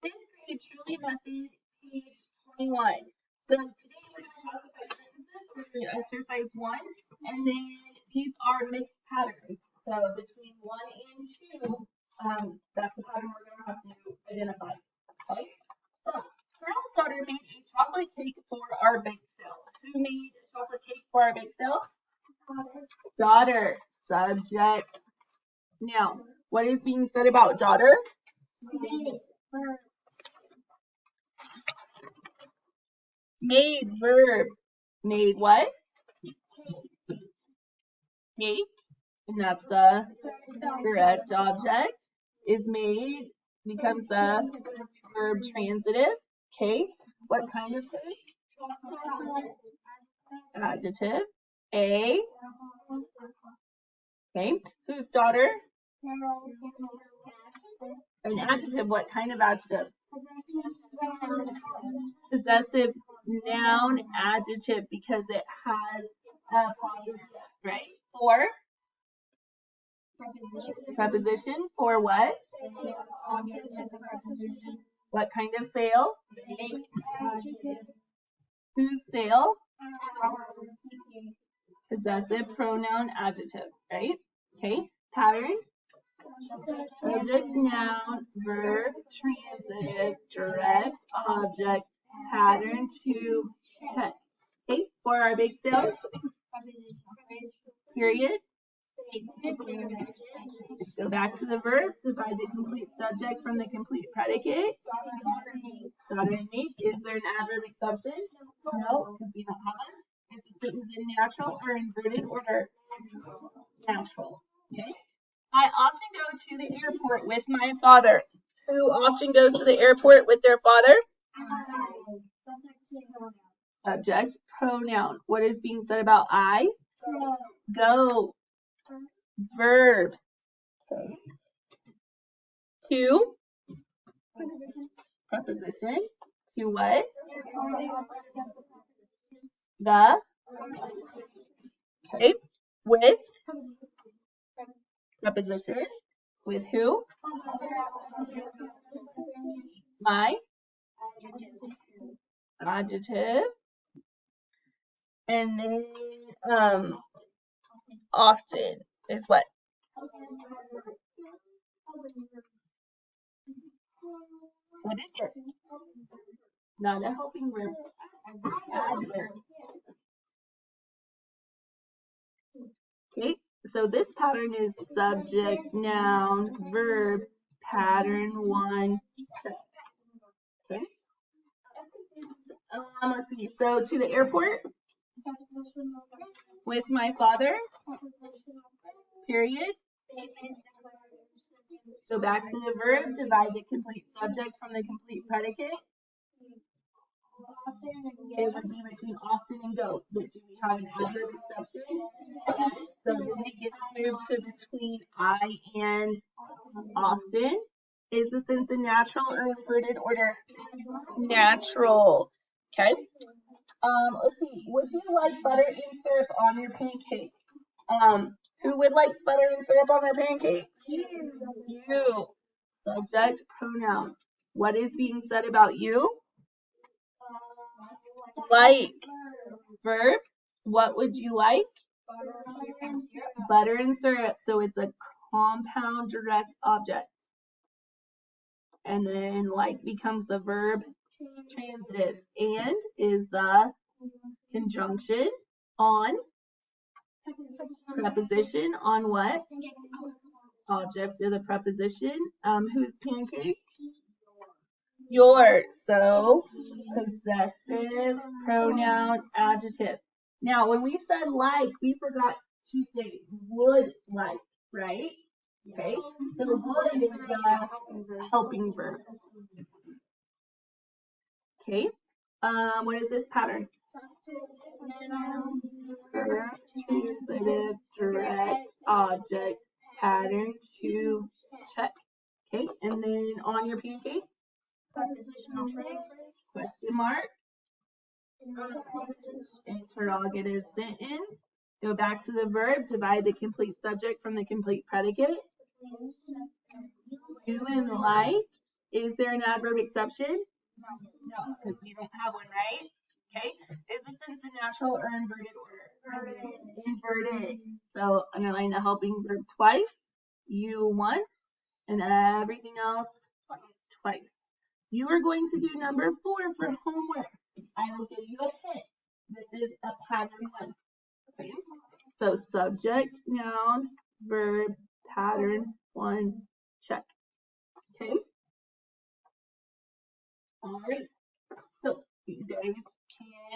Fifth grade Shurley method, page 21. So today we're going to classify sentences. We're going to exercise 1, and then these are mixed patterns. So between 1 and 2, that's the pattern we're going to have to identify. Okay. So Carol's daughter made a chocolate cake for our bake sale. Who made a chocolate cake for our bake sale? Daughter. Subject. Now, what is being said about daughter? Made, verb. Made what? Cake. And that's the correct object. Is made becomes the verb transitive. Cake. What kind of cake? Adjective. A. Okay. Whose daughter? An adjective. What kind of adjective? Possessive noun adjective because it has a positive, right? For preposition. For what? What kind of sale? Whose sale? Possessive pronoun adjective, right? Okay. Pattern. Subject, noun, verb, transitive, direct, object, pattern to check. Okay, for our big sale. Period. Go back to the verb. Divide the complete subject from the complete predicate. Daughter and make. Is there an adverb exception? No, because we don't have one. Is the sentence in natural or inverted order? Natural. Okay. I often go to the airport with my father. Who often goes to the airport with their father? Subject, pronoun. What is being said about I? Go. Verb. Okay. To. Preposition. To what? The. Okay. With. Preposition. With who? My. Adjective. And then often is what? What is it? Not a helping verb. Adverb. Okay, so this pattern is subject, noun, verb, pattern 1, check. Okay. Let's see. So to the airport with my father. Period. Go back to the verb. Divide the complete subject from the complete predicate. It would be between often and go. But do we have an adverb exception? So then it gets moved to between I and often. Is the sentence in natural or inverted order? Natural. Okay. Let's see. Would you like butter and syrup on your pancake? Who would like butter and syrup on their pancake? You. Subject, pronoun. What is being said about you? Like. Verb. What would you like? Butter and syrup. So it's a compound direct object. And then like becomes the verb transitive. And is the conjunction on preposition on what? Object of the preposition. Whose pancake? Yours. So possessive pronoun adjective. Now when we said like, we forgot to say would like, right? Okay, so would is the helping verb. Okay, what is this pattern? Verb, transitive, direct, object, pattern to check. Okay, and then on your pancake? Question mark. Interrogative sentence. Go back to the verb. Divide the complete subject from the complete predicate. You and like Is there an adverb exception? No, because we don't have one, right? Okay. Is the sentence in natural or inverted order? Inverted. So underline the helping verb twice, you once, and everything else twice. You are going to do number 4 for homework. I will give you a hint. This is a pattern 1. Okay. So subject, noun, verb, pattern 1, check. Okay. All right. So you guys can